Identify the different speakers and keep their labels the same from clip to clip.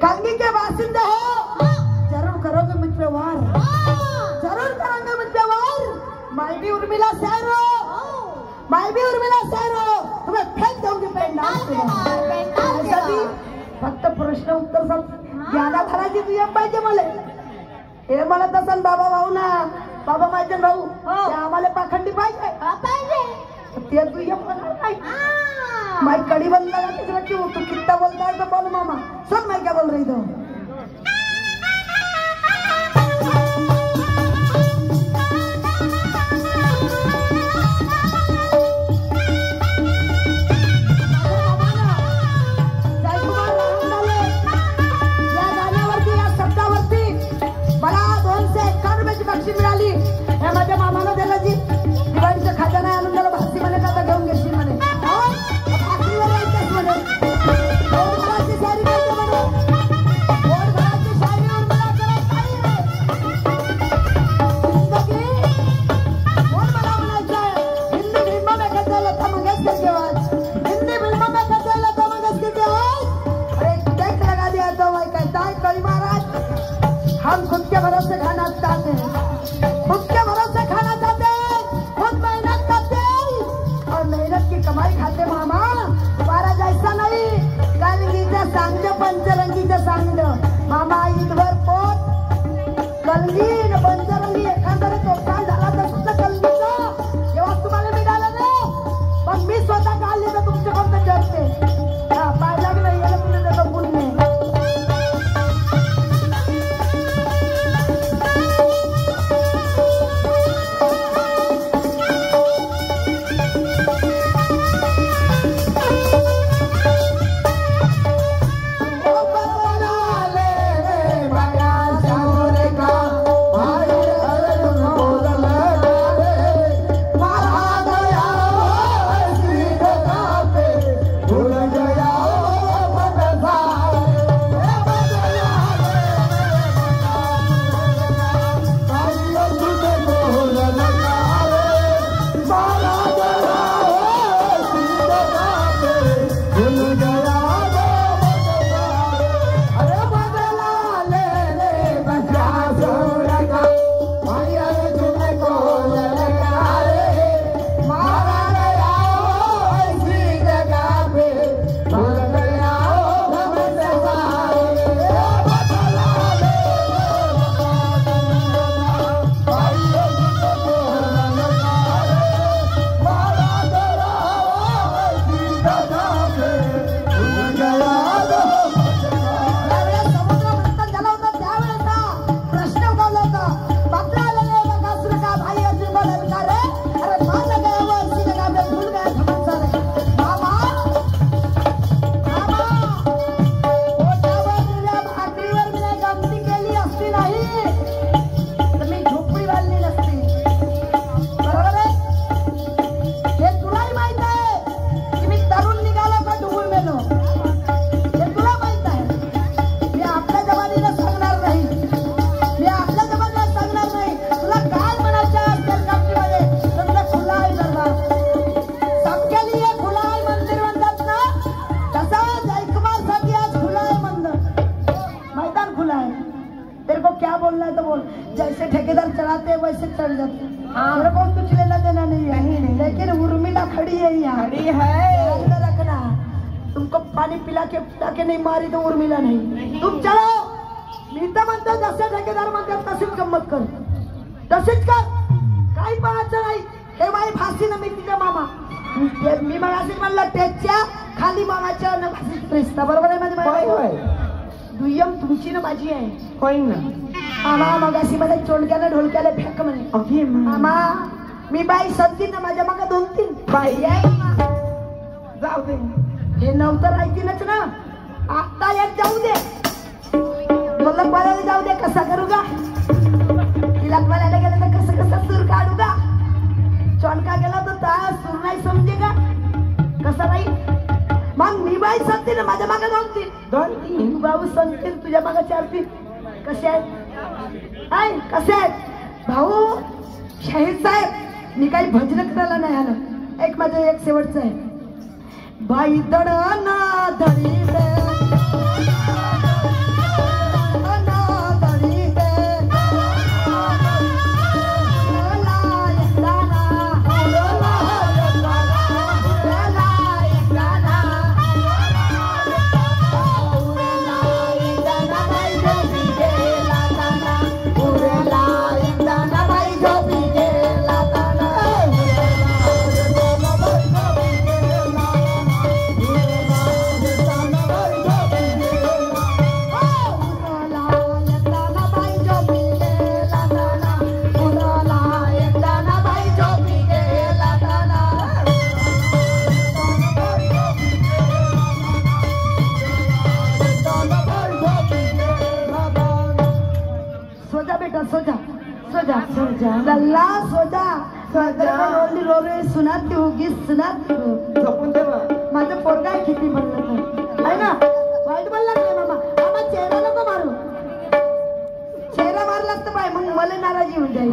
Speaker 1: कलगी के बासिंदे हो, जरूर करोगे मुझ पे वार, जरूर करोगे मुझ पे वार। मैं भी उर्मिला शेर हूँ, मैं भी उर्मिला शेर हूँ, तुम्हें फेंक दूंगी फक्त प्रश्न उत्तर सब ज्ञाना धरायची तुझ्या पाहिजे मला। हे म्हणत असन बाबा भाऊ ना, बाबा माझे भाऊ ते आम्हाला पाखंडी पाहिजे ते तू ये म्हणणार नाही। मैं कड़ी बंद लगा के रखी हूँ, तू कितना बोलता है तो बोल मामा, सुन मैं क्या बोल रही हूँ। मिळाली हे माझ्या मामाला दिला जी, दिवाळीचा खजाना आणून त्याला भासी म्हणे का घेऊन घेशील म्हणे, आखरीवर यायचंच म्हणे, गोड घराची शायरी करते म्हणे, गोड घराची शायरीवर मला करायचं आहे जिंदगी, कोण मला म्हणायचं आहे हिंदी फिल्म में कहते लता मंगेशकर की आवाज, हिंदी फिल्म में कहते लता मंगेशकर की आवाज। अरे टेक लगा दिया तो भाई कहता है कई महाराज हम खुद के भरोसे खाना चाहते हैं, खुद के भरोसे खाना चाहते हैं, खुद मेहनत करते हैं और मेहनत की कमाई खाते मामा, तुम्हारा जैसा नहीं कलगीचं सांगड पंचरंगीचं सांगड मामा, ईदभर पोट कलगी न पंचरंगी एखाद्याने तोफान झाला तर सुद्धा कलगीचं जेव्हा तुम्हाला मिळालं ना, पण मी स्वतः काढले तर तुमचे कोणतं जगते पाय लागलं याला तुला त्याचं पुण्य। जैसे ठेकेदार चढ़ाते वैसे चढ़ जाते, मेरे को कुछ लेना देना नहीं है, लेकिन उर्मिला खड़ी है यहाँ, खड़ी है रखना, तुमको पानी पिला के नहीं मारी तो उर्मिला नहीं, तुम चलो मी तर म्हणतो जसे ठेकेदार म्हणतात तशीच गंमत कर, तशीच कर, काही पाहायचं नाही। हे बाई फाशी ना मी तिच्या मामा, मी मगाशी म्हणलं त्याच्या खाली मामाच्या न फाशीचा रिश्ता, बरोबर आहे माझी बाई? दुय्यम तुमची ना माझी आहे, होय ना मामा। मगाशी मला चोलक्याला ढोलक्याला फेक म्हणे मामा, मी बाई सत्ती ना माझ्या मागा 2-3 बाई आहे मामा, जाऊ दे हे नव्हतं राहतीलच ना, आता एक जाऊ दे, बोललं मला जाऊ दे, कसा करू गा तिला बोलायला गेलं तर कसं कसं सूर काढू गा, चोलका गेला तर ता सूर नाही समजे का कसं नाही, मग मी बाई सत्ती ना माझ्या मागा 2-3 भाऊ संतील तुझ्या मागा 4-3 कसे आहेत कसे आहेत भाऊ शाहीर साहेब, मी काही भजन करायला नाही आलं, एक माझं एक शेवटचं आहे, बाई दडना धरी लल्ला सोजा रोली रोले सुनाती हूँ गीत सुनाती हूँ
Speaker 2: झोपून दे मग.
Speaker 1: माझं पोरगा आहे किती म्हणलं तर आहे ना वाईट बोलला नाही मामा मामा चेहरा नको मारू चेहरा मारला असतं पाय मग मला नाराजी होऊन जाईल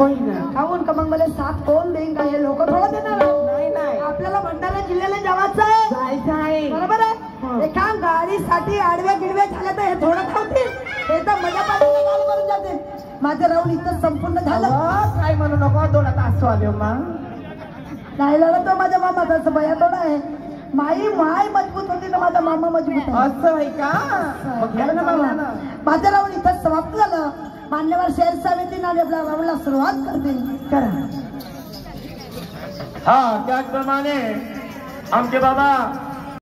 Speaker 1: खाऊन का मग मला साथ कोण देईन का हे लोक थोडं देणार
Speaker 2: नाही
Speaker 1: आपल्याला भंडारा जिल्ह्याला जायचं आहे बरोबर आहे एका गाडीसाठी आडव्या गिडव्या झाल्या तर हे थोडं खावतील हे तर मजा पाहिजे गाडी करून जाते माझं राहून इथं संपूर्ण झालं
Speaker 2: काय म्हणू नको 2 तास आलो मग
Speaker 1: नाही लागत तो माझ्या मामा तसं बया थोडा आहे माई मजबूत होती तर माझा मामा मजबूत आहे
Speaker 2: असं आहे का मग
Speaker 1: झालं ना मामा माझं राहून इथं समाप्त झालं मान्यवर शेर समितीने आपल्या राऊंडला सुरुवात करते करा
Speaker 3: हा त्याचप्रमाणे आमचे बाबा